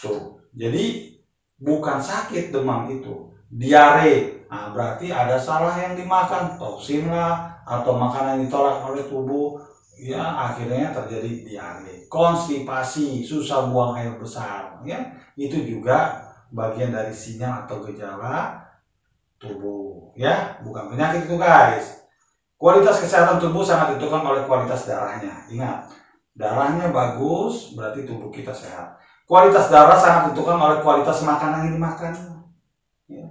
Tuh. Jadi bukan sakit demam itu, diare. Nah, berarti ada salah yang dimakan, toksin lah atau makanan yang ditolak oleh tubuh, ya akhirnya terjadi diare. Konstipasi, susah buang air besar, ya itu juga bagian dari sinyal atau gejala tubuh, ya bukan penyakit itu guys. Kualitas kesehatan tubuh sangat ditentukan oleh kualitas darahnya. Ingat, darahnya bagus berarti tubuh kita sehat. Kualitas darah sangat ditentukan oleh kualitas makanan yang dimakan. Ya.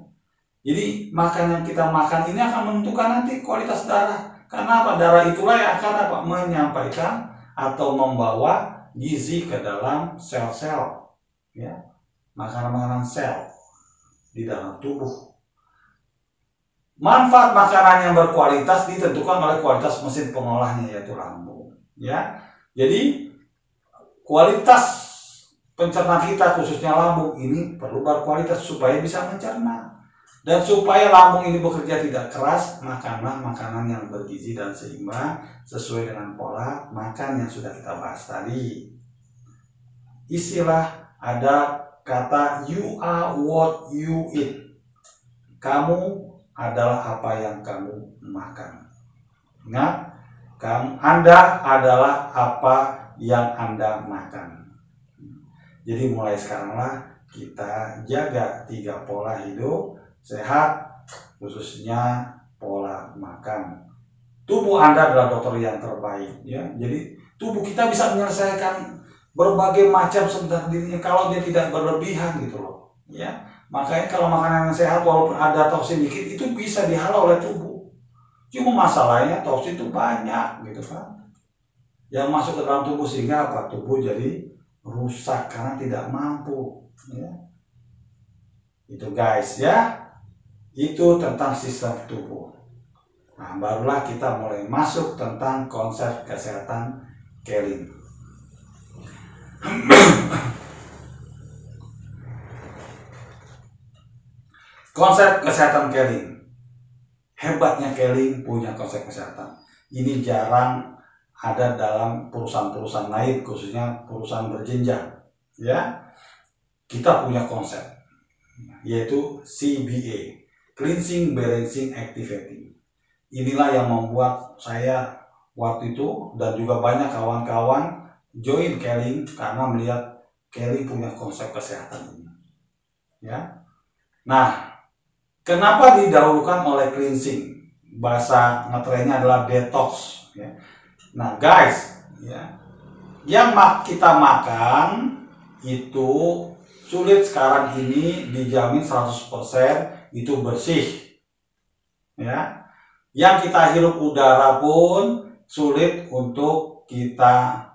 Jadi makanan yang kita makan ini akan menentukan nanti kualitas darah. Karena apa? Darah itulah yang akan apa? Menyampaikan atau membawa gizi ke dalam sel-sel. Ya. Makanan-makanan sel di dalam tubuh. Manfaat makanan yang berkualitas ditentukan oleh kualitas mesin pengolahnya, yaitu lambung. Ya, jadi kualitas pencernaan kita khususnya lambung ini perlu berkualitas supaya bisa mencerna, dan supaya lambung ini bekerja tidak keras, makanlah makanan yang bergizi dan seimbang sesuai dengan pola makan yang sudah kita bahas tadi. Istilah ada kata you are what you eat. Kamu adalah apa yang kamu makan. Ingat, Anda adalah apa yang Anda makan. Jadi mulai sekaranglah kita jaga 3 pola hidup sehat, khususnya pola makan. Tubuh Anda adalah dokter yang terbaik, ya. Jadi tubuh kita bisa menyelesaikan berbagai macam sebenarnya dirinya kalau dia tidak berlebihan gitu loh, ya. Makanya kalau makanan yang sehat walaupun ada toksin dikit itu bisa dihalau oleh tubuh. Cuma masalahnya toksin itu banyak gitu kan, yang masuk ke dalam tubuh sehingga apa? Tubuh jadi rusak karena tidak mampu. Ya. Itu guys ya, itu tentang sistem tubuh. Nah barulah kita mulai masuk tentang konsep kesehatan Kelin. Konsep kesehatan Kelin. Hebatnya Kelin punya konsep kesehatan. Ini jarang ada dalam perusahaan-perusahaan lain, khususnya perusahaan berjenjang. Ya, kita punya konsep, yaitu CBA, Cleansing, Balancing, Activating. Inilah yang membuat saya waktu itu dan juga banyak kawan-kawan join Kelin karena melihat Kelin punya konsep kesehatan ini. Ya, nah. Kenapa didahulukan oleh cleansing? Bahasa ngetrennya adalah detox. Ya. Nah guys, ya, yang kita makan itu sulit sekarang ini dijamin 100% itu bersih. Ya. Yang kita hirup udara pun sulit untuk kita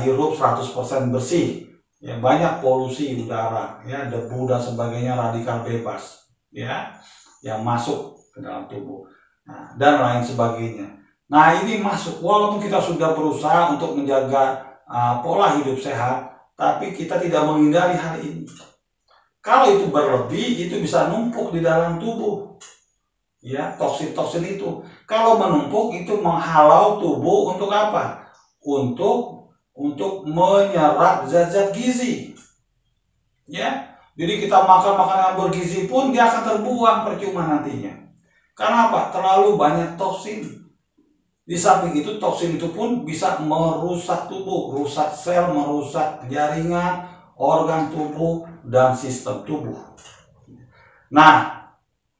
hirup 100% bersih. Ya, banyak polusi udara, ya, debu dan sebagainya, radikal bebas. Ya, yang masuk ke dalam tubuh, nah, dan lain sebagainya. Nah ini masuk walaupun kita sudah berusaha untuk menjaga pola hidup sehat, tapi kita tidak menghindari hal ini. Kalau itu berlebih itu bisa numpuk di dalam tubuh, ya, toksin-toksin itu. Kalau menumpuk itu menghalau tubuh untuk apa? Untuk menyerap zat-zat gizi, ya. Jadi kita makan makanan yang bergizi pun dia akan terbuang percuma nantinya. Karena apa? Terlalu banyak toksin. Di samping itu toksin itu pun bisa merusak tubuh, rusak sel, merusak jaringan, organ tubuh, dan sistem tubuh. Nah,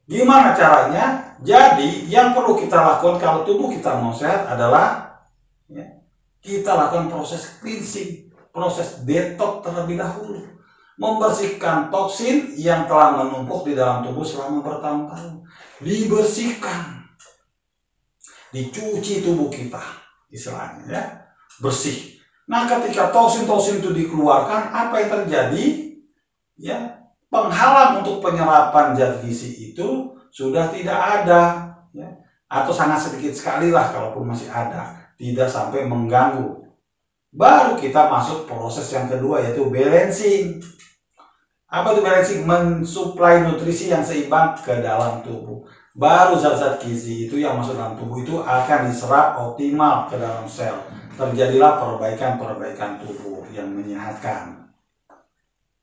gimana caranya? Jadi yang perlu kita lakukan kalau tubuh kita mau sehat adalah, ya, kita lakukan proses cleansing, proses detox terlebih dahulu. Membersihkan toksin yang telah menumpuk di dalam tubuh selama bertahun-tahun. Dibersihkan, dicuci tubuh kita, istilahnya, ya, bersih. Nah, ketika toksin-toksin itu dikeluarkan, apa yang terjadi? Ya, penghalang untuk penyerapan zat gizi itu sudah tidak ada, ya, atau sangat sedikit sekali lah kalaupun masih ada, tidak sampai mengganggu. Baru kita masuk proses yang kedua, yaitu balancing. Apa itu balancing? Mensuplai nutrisi yang seimbang ke dalam tubuh. Baru zat-zat gizi itu yang masuk dalam tubuh itu akan diserap optimal ke dalam sel. Terjadilah perbaikan-perbaikan tubuh yang menyehatkan.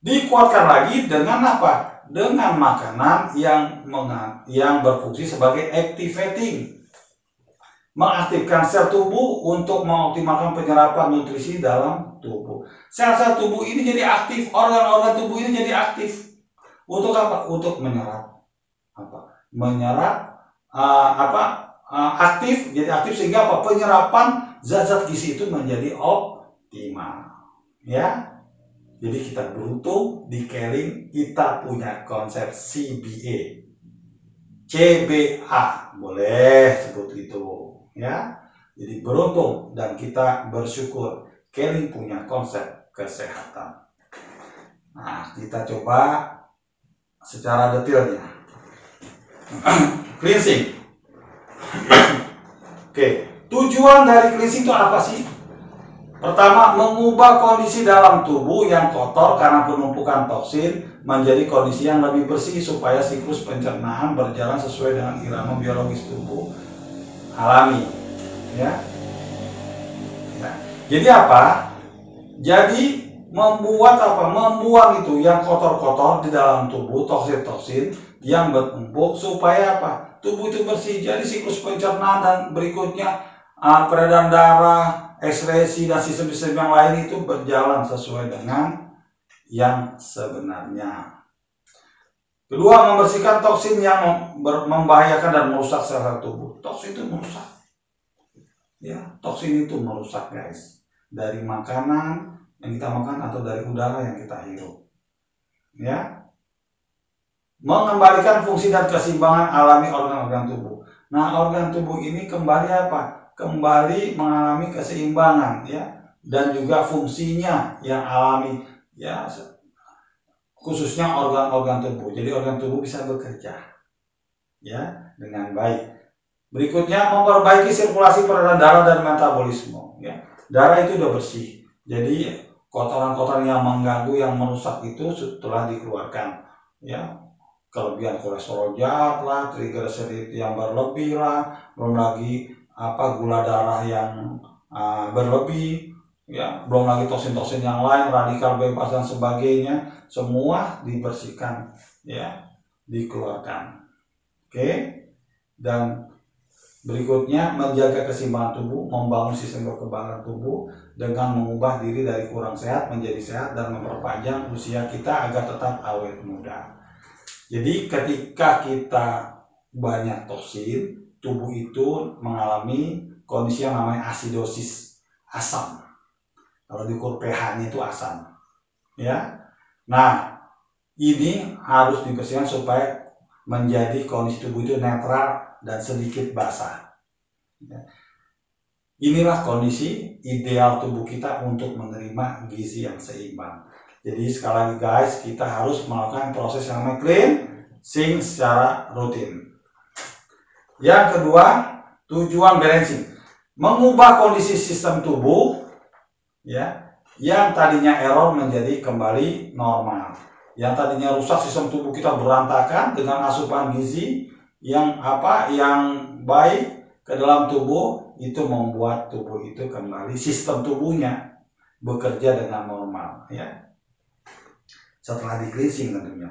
Dikuatkan lagi dengan apa? Dengan makanan yang berfungsi sebagai activating, mengaktifkan sel tubuh untuk mengoptimalkan penyerapan nutrisi dalam tubuh. Sel-sel tubuh ini jadi aktif, organ-organ tubuh ini jadi aktif. Untuk apa? Untuk menyerap aktif, jadi aktif sehingga apa? Penyerapan zat-zat gizi itu menjadi optimal. Ya. Jadi kita beruntung di Keling kita punya konsep CBA, CBA, boleh sebut itu, ya. Jadi beruntung dan kita bersyukur Keling punya konsep kesehatan. Nah, kita coba secara detailnya. Cleansing. Oke, tujuan dari cleansing itu apa sih? Pertama, mengubah kondisi dalam tubuh yang kotor karena penumpukan toksin menjadi kondisi yang lebih bersih supaya siklus pencernaan berjalan sesuai dengan irama biologis tubuh alami. Ya. Jadi apa? Jadi membuang itu yang kotor-kotor di dalam tubuh, toksin-toksin yang bertumpuk supaya apa? Tubuh itu bersih. Jadi siklus pencernaan dan berikutnya peredaran darah, ekskresi dan sistem-sistem yang lain itu berjalan sesuai dengan yang sebenarnya. Kedua, membersihkan toksin yang membahayakan dan merusak sel-sel tubuh. Toksin itu merusak. Ya, toksin itu merusak, guys. Dari makanan yang kita makan atau dari udara yang kita hirup. Ya. Mengembalikan fungsi dan keseimbangan alami organ-organ tubuh. Nah, organ tubuh ini kembali apa? Kembali mengalami keseimbangan, ya, dan juga fungsinya yang alami, ya, khususnya organ-organ tubuh. Jadi organ tubuh bisa bekerja, ya, dengan baik. Berikutnya, memperbaiki sirkulasi peredaran darah dan metabolisme, ya. Darah itu sudah bersih, jadi kotoran-kotoran yang mengganggu, yang merusak itu setelah dikeluarkan, ya. Kelebihan kolesterol jahat lah, triglycerid yang berlebih lah, belum lagi gula darah yang berlebih, ya, belum lagi toksin-toksin yang lain, radikal bebas dan sebagainya, semua dibersihkan, ya, dikeluarkan. Oke. Dan berikutnya, menjaga keseimbangan tubuh, membangun sistem kekebalan tubuh dengan mengubah diri dari kurang sehat menjadi sehat dan memperpanjang usia kita agar tetap awet muda. Jadi ketika kita banyak toksin, tubuh itu mengalami kondisi yang namanya asidosis, asam. Kalau diukur pH-nya itu asam, ya. Nah, ini harus dibersihkan supaya menjadi kondisi tubuh itu netral dan sedikit basah. Ya. Inilah kondisi ideal tubuh kita untuk menerima gizi yang seimbang. Jadi sekali lagi guys, kita harus melakukan proses yang namanya cleansing secara rutin. Yang kedua, tujuan balancing, mengubah kondisi sistem tubuh, ya, yang tadinya error menjadi kembali normal. Yang tadinya rusak sistem tubuh kita berantakan dengan asupan gizi yang baik ke dalam tubuh, itu membuat tubuh itu kembali sistem tubuhnya bekerja dengan normal, ya. Setelah di cleansing tentunya.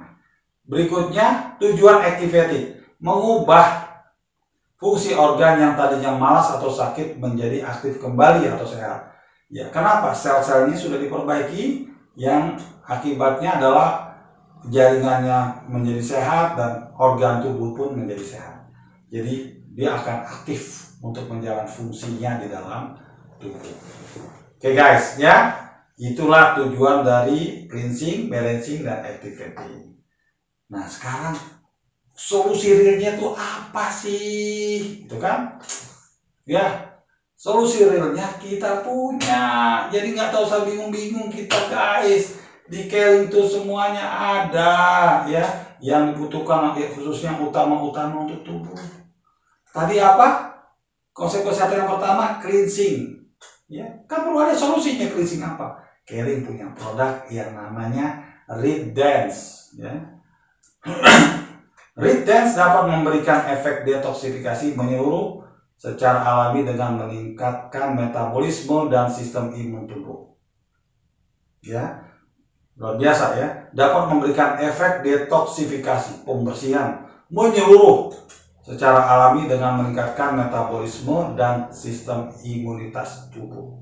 Berikutnya, tujuan activating, mengubah fungsi organ yang tadinya malas atau sakit menjadi aktif kembali atau sehat. Ya, kenapa? Sel-selnya sudah diperbaiki, yang akibatnya adalah jaringannya menjadi sehat dan organ tubuh pun menjadi sehat. Jadi dia akan aktif untuk menjalankan fungsinya di dalam tubuh. Oke guys, ya, itulah tujuan dari cleansing, balancing, dan activating. Nah sekarang solusi realnya tuh apa sih? Itu kan? Ya, solusi realnya kita punya. Jadi nggak tahu usah bingung-bingung kita guys. Di Keling tuh semuanya ada, ya, yang dibutuhkan khususnya utama-utama untuk tubuh. Tadi apa? Konsep kesehatan yang pertama cleansing. Ya, kan perlu ada solusinya. Cleansing apa? Keling punya produk yang namanya Reed Dance, ya. Reed Dance dapat memberikan efek detoksifikasi menyeluruh secara alami dengan meningkatkan metabolisme dan sistem imun tubuh. Ya. luar biasa ya, dapat memberikan efek detoksifikasi, pembersihan menyeluruh secara alami dengan meningkatkan metabolisme dan sistem imunitas tubuh.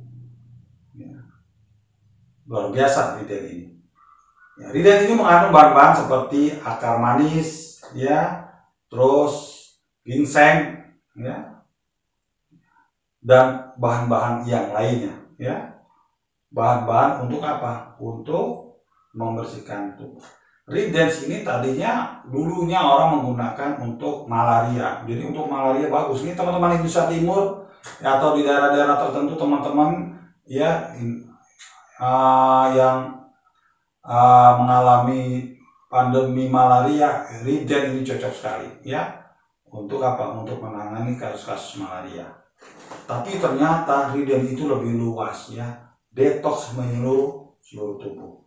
Ya. Luar biasa Riden ini. Ya, Riden ini mengandung bahan-bahan seperti akar manis, ya, terus ginseng, ya, dan bahan-bahan yang lainnya, ya. Bahan-bahan untuk apa? Untuk membersihkan tubuh. Ridens ini tadinya dulunya orang menggunakan untuk malaria. Jadi untuk malaria bagus. Ini teman-teman Indonesia Timur ya, atau di daerah-daerah tertentu teman-teman ya yang mengalami pandemi malaria, Riden ini cocok sekali ya. Untuk apa? Untuk menangani kasus-kasus malaria. Tapi ternyata Riden itu lebih luas ya. Detoks menyeluruh seluruh tubuh.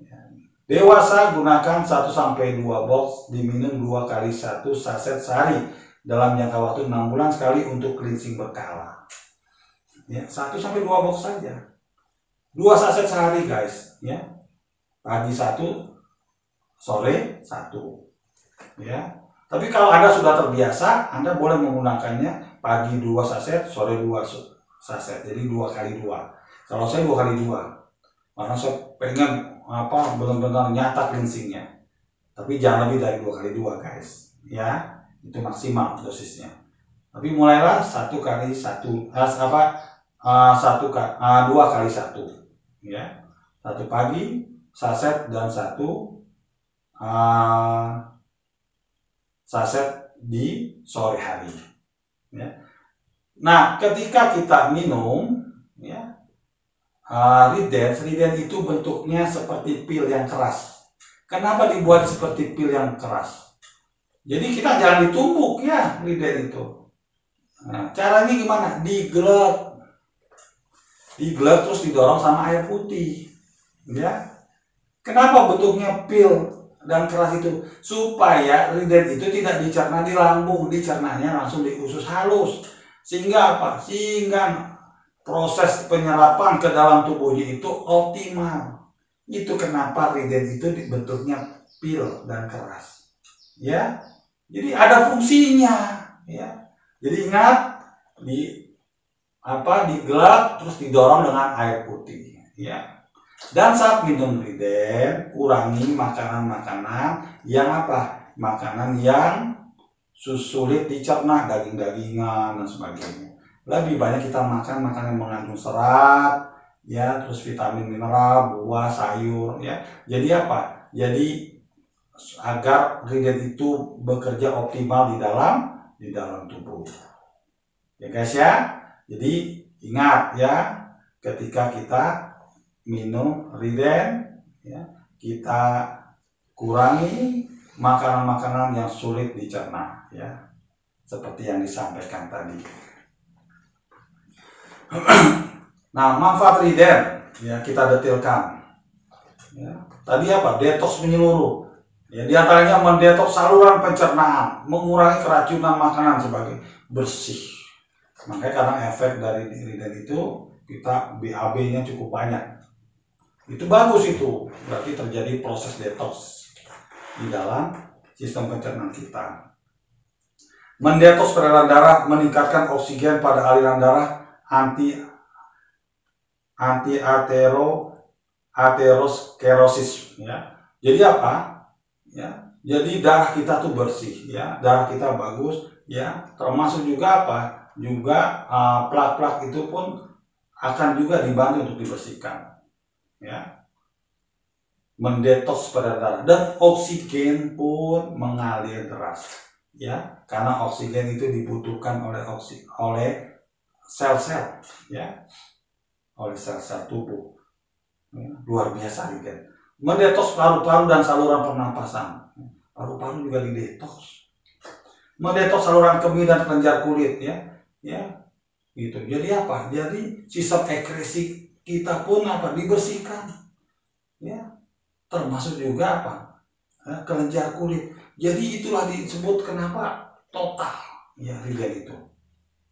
Ya. Dewasa gunakan 1-2 box, diminum 2 kali 1 saset sehari dalam jangka waktu 6 bulan sekali untuk cleansing berkala. Ya, 1-2 box saja. 2 saset sehari guys, ya. Pagi 1, sore 1. Ya. Tapi kalau Anda sudah terbiasa, Anda boleh menggunakannya pagi 2 saset, sore 2 saset. Jadi 2 kali 2. Kalau saya 2 kali 2. Karena saya pengen benar-benar nyata cleansingnya. Tapi jangan lebih dari 2 kali 2 guys. Ya, itu maksimal dosisnya. Tapi mulailah 2 kali 1. Ya. 1 pagi saset dan 1 saset di sore hari. Ya. Nah, ketika kita minum, ya, Riden itu bentuknya seperti pil yang keras. Kenapa dibuat seperti pil yang keras? Jadi kita jangan ditumbuk ya Riden itu. Nah, caranya gimana? Digelek terus didorong sama air putih. Ya. Kenapa bentuknya pil dan keras itu? Supaya Riden itu tidak dicerna di lambung, dicernanya langsung di usus halus. Sehingga apa? Sehingga proses penyerapan ke dalam tubuhnya itu optimal. Itu kenapa Riden itu bentuknya pil dan keras. Ya. Jadi ada fungsinya, ya. Jadi ingat digelap terus didorong dengan air putih, ya. Dan saat minum Riden, kurangi makanan-makanan yang makanan yang sulit dicerna, daging-dagingan dan sebagainya. Lebih banyak kita makan makanan yang mengandung serat, ya, terus vitamin mineral, buah, sayur, ya. Jadi Jadi agar Riden itu bekerja optimal di dalam tubuh. Ya guys ya. Jadi ingat ya, ketika kita minum Riden, ya, kita kurangi makanan-makanan yang sulit dicerna, ya. Seperti yang disampaikan tadi. Nah, manfaat Riden ya kita detilkan. Ya, tadi detoks menyeluruh. Ya, di antaranya mendetoks saluran pencernaan, mengurangi keracunan makanan sebagai bersih. Makanya kadang efek dari Riden itu kita BAB-nya cukup banyak. Itu bagus itu, berarti terjadi proses detoks di dalam sistem pencernaan kita. Mendetoks peredaran darah, meningkatkan oksigen pada aliran darah, ateroskerosis, ya. Jadi ya, jadi darah kita tuh bersih, ya, darah kita bagus, ya, termasuk juga juga plak-plak itu pun akan juga dibantu untuk dibersihkan, ya. Mendetoks peredaran darah dan oksigen pun mengalir deras, ya, karena oksigen itu dibutuhkan oleh sel-sel, ya, oleh sel-sel tubuh. Ya, luar biasa Riden. Mendetoks paru-paru dan saluran pernapasan. Paru-paru juga didetoks. Mendetoks saluran kemih dan kelenjar kulit, ya, gitu. Jadi Jadi sistem ekskresi kita pun dibersihkan, ya, termasuk juga kelenjar kulit. Jadi itulah disebut kenapa total, ya, Riden itu,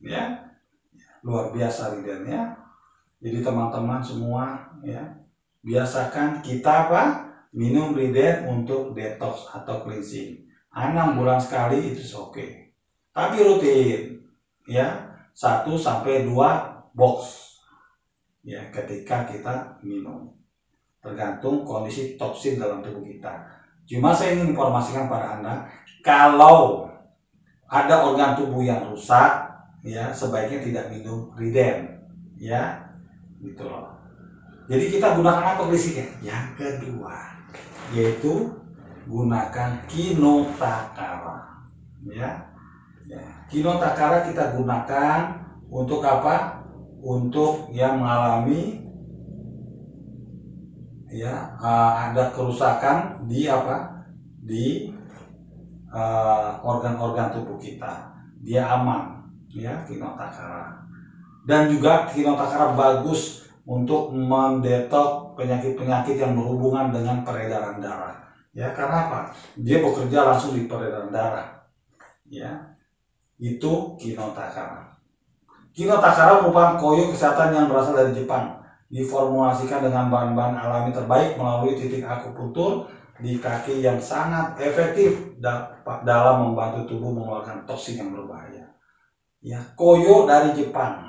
ya, luar biasa Riden, ya. Jadi teman-teman semua, ya, biasakan kita minum Riden untuk detox atau cleansing. 6 bulan sekali itu oke. Tapi rutin ya, 1 sampai 2 box ya ketika kita minum. Tergantung kondisi toksin dalam tubuh kita. Cuma saya ingin informasikan pada Anda, kalau ada organ tubuh yang rusak ya, sebaiknya tidak minum Riden ya, gitu loh. Jadi kita gunakan apa cleansingnya? Yang kedua, yaitu gunakan Kinotakara ya. Kinotakara kita gunakan untuk apa? Untuk yang mengalami ya ada kerusakan di di organ-organ tubuh kita. Dia aman ya, Kinotakara. Dan juga Kinotakara bagus untuk mendetok penyakit-penyakit yang berhubungan dengan peredaran darah. Ya, karena apa? Dia bekerja langsung di peredaran darah. Ya. Itu Kinotakara. Kinotakara merupakan koyo kesehatan yang berasal dari Jepang. Diformulasikan dengan bahan-bahan alami terbaik melalui titik akupunktur di kaki yang sangat efektif dalam membantu tubuh mengeluarkan toksin yang berbahaya. Ya, koyo dari Jepang.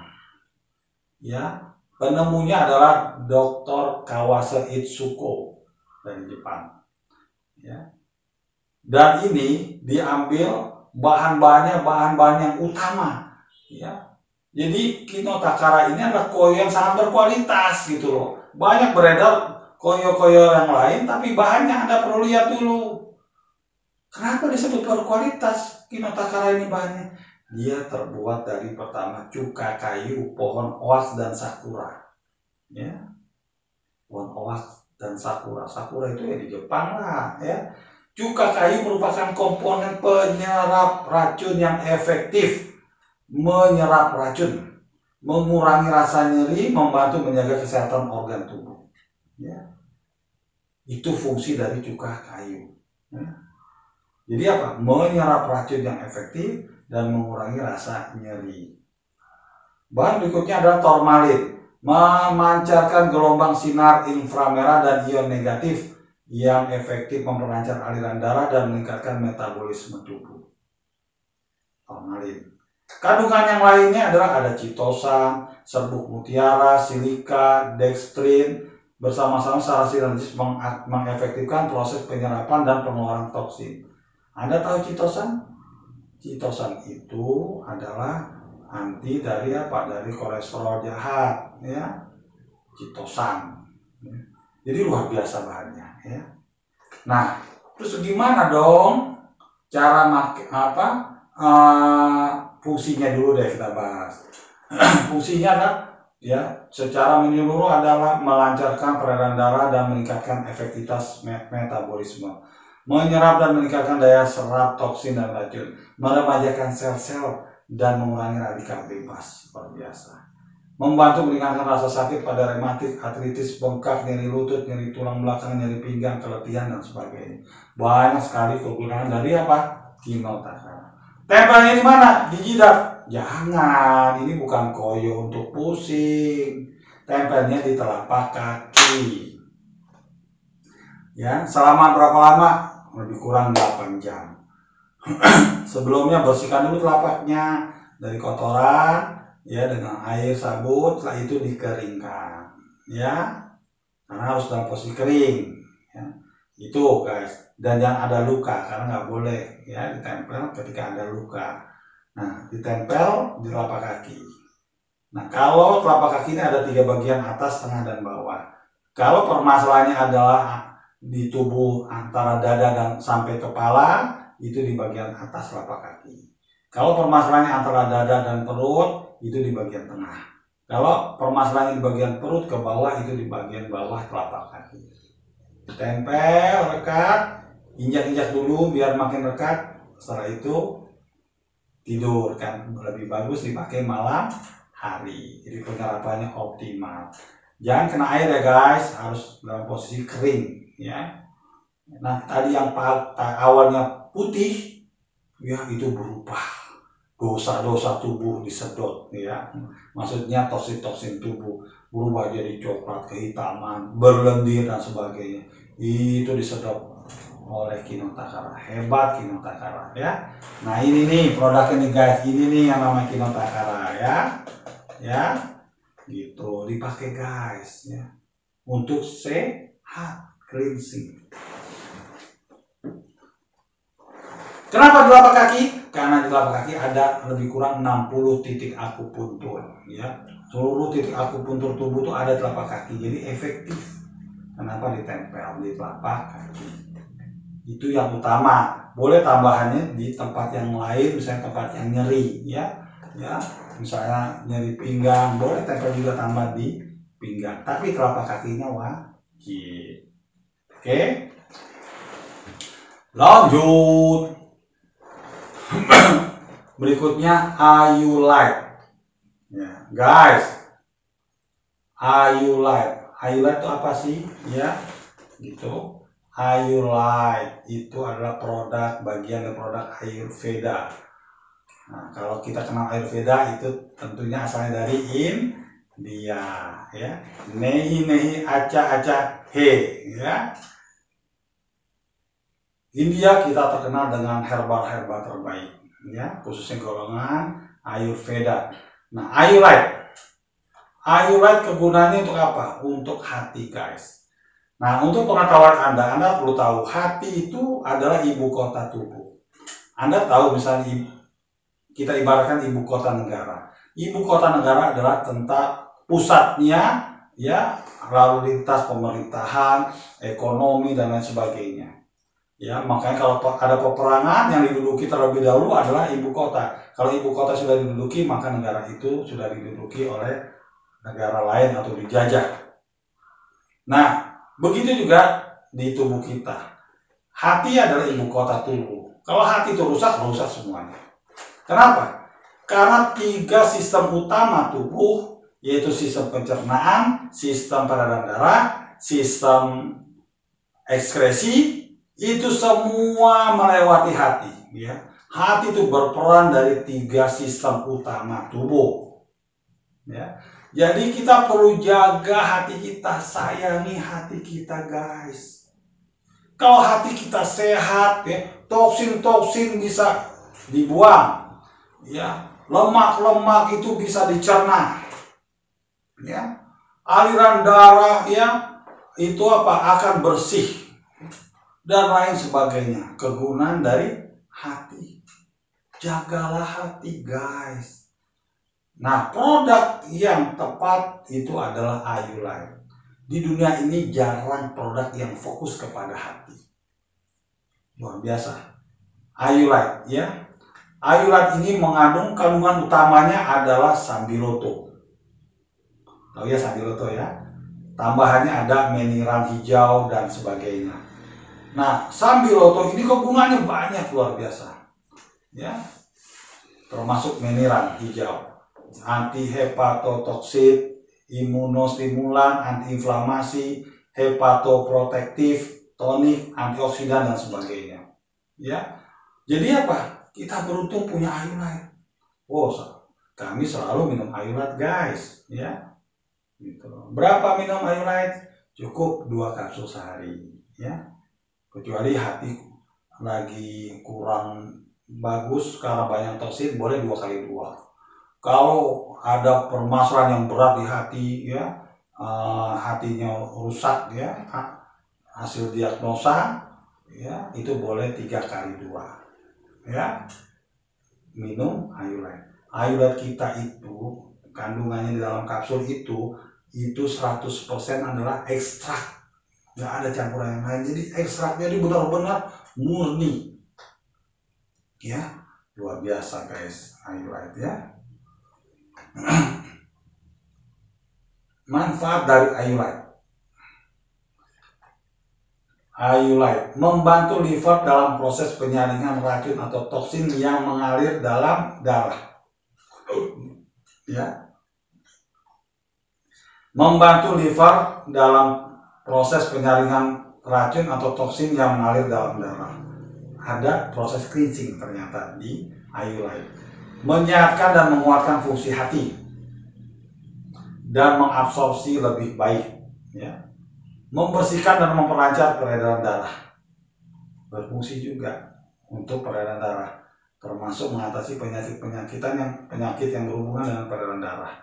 Ya, penemunya adalah Dr. Kawase Itsuko dari Jepang. Ya. Dan ini diambil bahan-bahannya bahan-bahan yang utama. Ya. Jadi Kinotakara ini adalah koyo yang sangat berkualitas gitu loh. Banyak beredar koyo-koyo yang lain, tapi bahannya Anda perlu lihat dulu. Kenapa disebut berkualitas Kinotakara ini bahannya? Dia terbuat dari pertama cuka kayu, pohon oaks dan sakura. Ya. Pohon oaks dan sakura. Sakura itu ya di Jepang lah ya. Cuka kayu merupakan komponen penyerap racun yang efektif. Menyerap racun, mengurangi rasa nyeri, membantu menjaga kesehatan organ tubuh. Ya. Itu fungsi dari cuka kayu. Ya. Jadi apa? Menyerap racun yang efektif dan mengurangi rasa nyeri. Bahan berikutnya adalah tourmaline, memancarkan gelombang sinar inframerah dan ion negatif yang efektif memperlancar aliran darah dan meningkatkan metabolisme tubuh. Tourmaline. Kandungan yang lainnya adalah ada chitosan, serbuk mutiara, silika, dextrin, bersama-sama secara sinergis mengefektifkan proses penyerapan dan pengeluaran toksin. Anda tahu chitosan? Chitosan itu adalah anti dari apa? Dari kolesterol jahat, ya. Chitosan. Ya. Jadi luar biasa bahannya, ya. Nah, terus gimana dong cara fungsinya dulu deh kita bahas. Fungsinya adalah ya secara menyeluruh adalah melancarkan peredaran darah dan meningkatkan efektivitas metabolisme, menyerap dan meningkatkan daya serap toksin dan racun, meremajakan sel-sel dan mengurangi radikal bebas. Luar biasa. Membantu meringankan rasa sakit pada rematik, artritis, bengkak, nyeri lutut, nyeri tulang belakang, nyeri pinggang, keletihan dan sebagainya. Banyak sekali kegunaan dari apa? Kinotakara. Tempelnya di mana? Di jidat. Jangan, ini bukan koyo untuk pusing. Tempelnya di telapak kaki. Ya, selama berapa lama? Lebih kurang 8 jam. Sebelumnya bersihkan dulu telapaknya dari kotoran, ya, dengan air sabun. Setelah itu dikeringkan, ya, karena harus dalam posisi kering. Ya. Itu guys. Dan jangan ada luka, karena nggak boleh ya ditempel ketika ada luka. Nah, ditempel di telapak kaki. Nah, kalau telapak kaki ini ada 3 bagian, atas, tengah, dan bawah. Kalau permasalahannya adalah di tubuh antara dada dan sampai kepala, itu di bagian atas telapak kaki. Kalau permasalahannya antara dada dan perut, itu di bagian tengah. Kalau permasalahannya di bagian perut ke bawah, itu di bagian bawah telapak kaki. Tempel, rekat, injak-injak dulu biar makin rekat. Setelah itu tidur, kan lebih bagus dipakai malam hari. Jadi penyerapannya optimal. Jangan kena air ya guys, harus dalam posisi kering ya. Nah, tadi yang awalnya putih ya itu berubah. Dosa-dosa tubuh disedot ya. Maksudnya toksin-toksin tubuh berubah jadi coklat, kehitaman, berlendir dan sebagainya. Itu disedot oleh Kinotakara. Hebat Kinotakara ya. Nah ini nih produknya nih guys, ini nih yang namanya Kinotakara ya gitu, dipakai guys ya untuk sehat, cleansing. Kenapa di telapak kaki? Karena di telapak kaki ada lebih kurang 60 titik akupuntur ya. Seluruh titik akupuntur tubuh itu ada di telapak kaki, jadi efektif. Kenapa ditempel di telapak kaki? Itu yang utama. Boleh tambahannya di tempat yang lain, misalnya tempat yang nyeri ya. Misalnya nyeri pinggang, boleh tempel juga tambah di pinggang. Tapi telapak kakinya wajib. Oke. Lanjut. Berikutnya Ayulight. Ya, guys. Ayulight. Ayulight itu apa sih? Ya, gitu. Ayulight itu adalah bagian dari produk Ayurveda. Nah, kalau kita kenal Ayurveda itu tentunya asalnya dari India, ya. Nehi aca he, ya. India kita terkenal dengan herbal terbaik, ya, khususnya golongan Ayurveda. Nah, Ayulight kegunaannya untuk apa? Untuk hati, guys. Nah, untuk pengetahuan Anda perlu tahu hati itu adalah ibu kota tubuh. Anda tahu misalnya kita ibaratkan ibu kota negara. Ibu kota negara adalah tempat pusatnya, ya, lalu lintas pemerintahan, ekonomi dan lain sebagainya. Ya, makanya kalau ada peperangan yang diduduki terlebih dahulu adalah ibu kota. Kalau ibu kota sudah diduduki, maka negara itu sudah diduduki oleh negara lain atau dijajah. Nah, begitu juga di tubuh kita. Hati adalah ibu kota tubuh. Kalau hati itu rusak semuanya. Kenapa? Karena 3 sistem utama tubuh, yaitu sistem pencernaan, sistem peredaran darah, sistem ekskresi, itu semua melewati hati, ya. Hati itu berperan dari 3 sistem utama tubuh, ya. Jadi kita perlu jaga hati kita, sayangi hati kita, guys. Kalau hati kita sehat, ya, toksin bisa dibuang, ya. Lemak itu bisa dicerna, ya. Aliran darah, ya, itu akan bersih dan lain sebagainya. Kegunaan dari hati. Jagalah hati, guys. Nah, produk yang tepat itu adalah Ayulight. Di dunia ini jarang produk yang fokus kepada hati. Luar biasa. Ayulight, ya. Ayulight ini mengandung kandungan utamanya adalah sambiloto. Tahu ya sambiloto, ya. Tambahannya ada mineral hijau dan sebagainya. Nah, sambiloto ini kegunaannya banyak, luar biasa, ya, termasuk mineral hijau, anti hepatotoksit, imunostimulan, antiinflamasi, hepatoprotektif, tonik, antioksidan dan sebagainya, ya. Jadi apa? Kita beruntung punya Ayulight. Kami selalu minum Ayulight, guys, ya. Gitu. Berapa minum Ayulight? Cukup 2 kapsul sehari, ya. Kecuali hati lagi kurang bagus karena banyak toksin, boleh 2 kali 2. Kalau ada permasalahan yang berat di hati, ya, hatinya rusak, ya, hasil diagnosa, ya, itu boleh 3 kali 2, ya, minum Ayulight. Ayulight kita itu kandungannya di dalam kapsul itu 100% adalah ekstrak. Nggak ada campuran yang lain, jadi ekstraknya ini benar-benar murni, ya. Luar biasa, guys, Ayulight, ya. Manfaat dari Ayulight membantu liver dalam proses penyaringan racun atau toksin yang mengalir dalam darah, ya. Membantu liver dalam proses penyaringan racun atau toksin yang mengalir dalam darah. Ada proses cleansing ternyata di Ayulight. Menyehatkan dan menguatkan fungsi hati. dan mengabsorpsi lebih baik, ya. Membersihkan dan memperlancar peredaran darah, berfungsi juga untuk peredaran darah, termasuk mengatasi penyakit yang berhubungan dengan peredaran darah,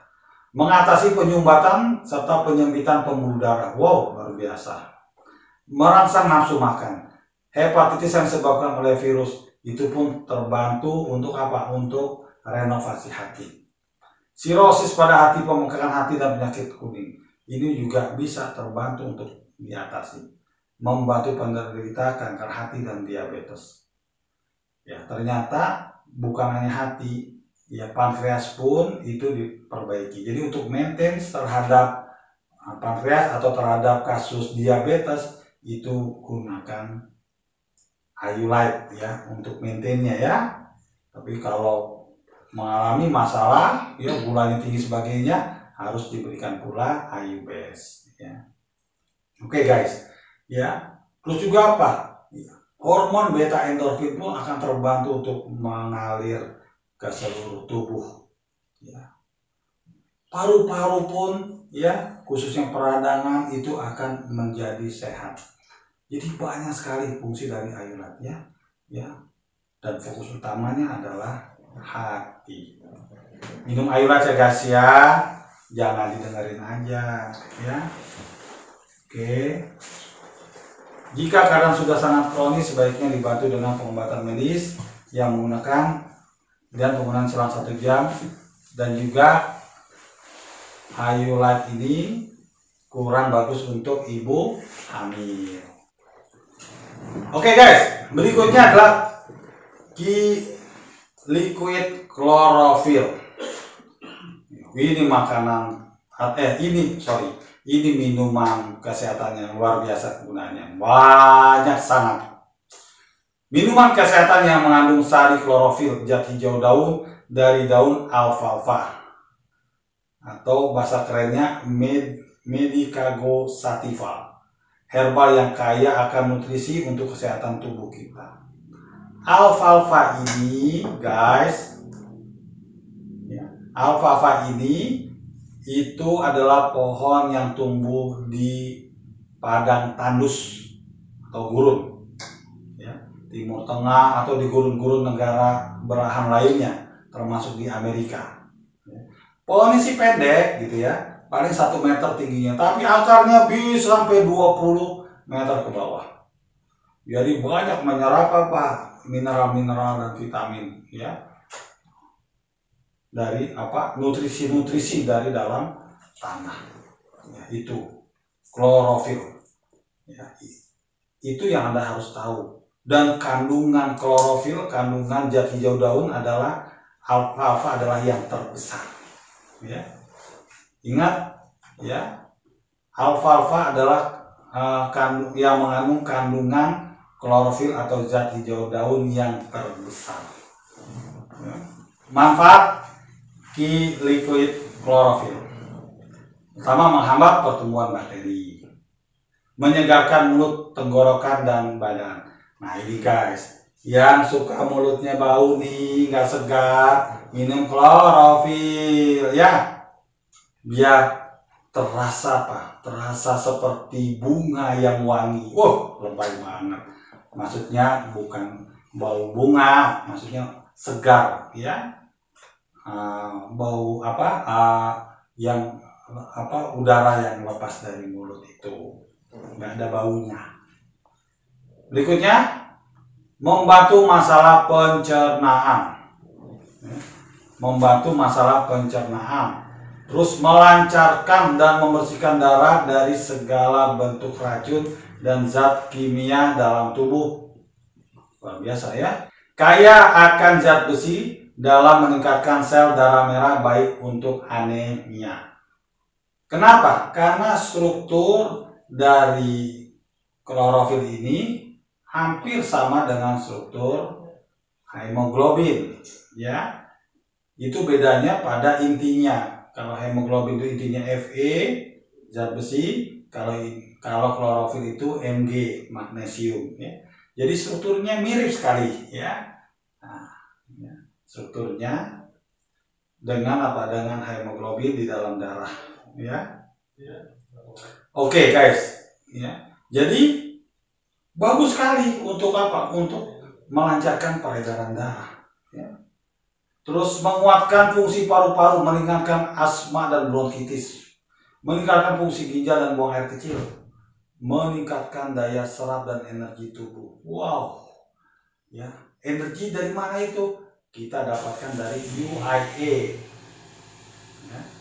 mengatasi penyumbatan serta penyempitan pembuluh darah. Wow, luar biasa. Merangsang nafsu makan. Hepatitis yang disebabkan oleh virus itu pun terbantu untuk apa? Untuk renovasi hati. Sirosis pada hati, pembengkakan hati dan penyakit kuning ini juga bisa terbantu untuk diatasi. Membantu penderita kanker hati dan diabetes. Ya, ternyata bukan hanya hati, ya pankreas pun itu diperbaiki. Jadi untuk maintenance terhadap pankreas atau terhadap kasus diabetes itu gunakan Ayulite ya untuk maintainnya ya. Tapi kalau mengalami masalah ya gulanya tinggi sebagainya harus diberikan pula Ayubes ya. Oke guys ya. Terus juga apa? Hormon beta endorfin pun akan terbantu untuk mengalir ke seluruh tubuh ya. Paru-paru pun ya, khususnya peradangan itu akan menjadi sehat. Jadi banyak sekali fungsi dari Ayulite ya. Dan fokus utamanya adalah hati. Minum Ayulite ya guys ya. Jangan didengerin aja ya. Oke. Jika keadaan sudah sangat kronis, sebaiknya dibantu dengan pengobatan medis yang menggunakan dan penggunaan selang 1 jam, dan juga Ayulite ini kurang bagus untuk ibu hamil. Oke guys, berikutnya adalah liquid chlorophyll. Ini makanan, ini minuman kesehatan yang luar biasa kegunaannya, banyak sangat. Minuman kesehatan yang mengandung sari klorofil, zat hijau daun dari daun alfalfa, atau bahasa kerennya Medicago sativa, herbal yang kaya akan nutrisi untuk kesehatan tubuh kita. Alfalfa ini guys, alfalfa ini itu adalah pohon yang tumbuh di padang tandus atau gurun ya, Timur Tengah atau di gurun-gurun negara belahan lainnya, termasuk di Amerika. Pohon ini sih pendek gitu ya, paling 1 meter tingginya, tapi akarnya bisa sampai 20 meter ke bawah. Jadi banyak menyerap apa? Mineral-mineral dan vitamin ya. Dari apa? Nutrisi-nutrisi dari dalam tanah. Ya, itu klorofil. Ya, itu yang Anda harus tahu. Dan kandungan klorofil, kandungan zat hijau daun adalah alfalfa adalah yang terbesar. Ya. Ingat ya, alfalfa adalah yang mengandung kandungan klorofil atau zat hijau daun yang terbesar. Ya. Manfaat liquid chlorophyll: pertama, menghambat pertumbuhan bakteri, menyegarkan mulut, tenggorokan, dan badan. Nah ini guys, yang suka mulutnya bau nih, nggak segar, minum klorofil ya, biar terasa apa? Terasa seperti bunga yang wangi. Wow, lebay banget. Maksudnya bukan bau bunga, maksudnya segar ya. Bau apa? Yang apa? Udara yang lepas dari mulut itu, nggak ada baunya. Berikutnya, membantu masalah pencernaan. Membantu masalah pencernaan. Terus melancarkan dan membersihkan darah dari segala bentuk racun dan zat kimia dalam tubuh. Luar biasa ya. Kaya akan zat besi dalam meningkatkan sel darah merah, baik untuk anemia. Kenapa? Karena struktur dari klorofil ini hampir sama dengan struktur hemoglobin ya. Itu bedanya pada intinya. Kalau hemoglobin itu intinya Fe, zat besi, kalau klorofil itu Mg, magnesium ya. Jadi strukturnya mirip sekali ya. Nah, ya. Strukturnya dengan apa? Dengan hemoglobin di dalam darah ya. Oke, guys, ya. Jadi bagus sekali untuk apa? Untuk melancarkan peredaran darah, ya. Terus menguatkan fungsi paru-paru, meningkatkan asma dan bronkitis, meningkatkan fungsi ginjal dan buang air kecil, meningkatkan daya serap dan energi tubuh. Wow, ya. Energi dari mana itu? Kita dapatkan dari UIA, ya.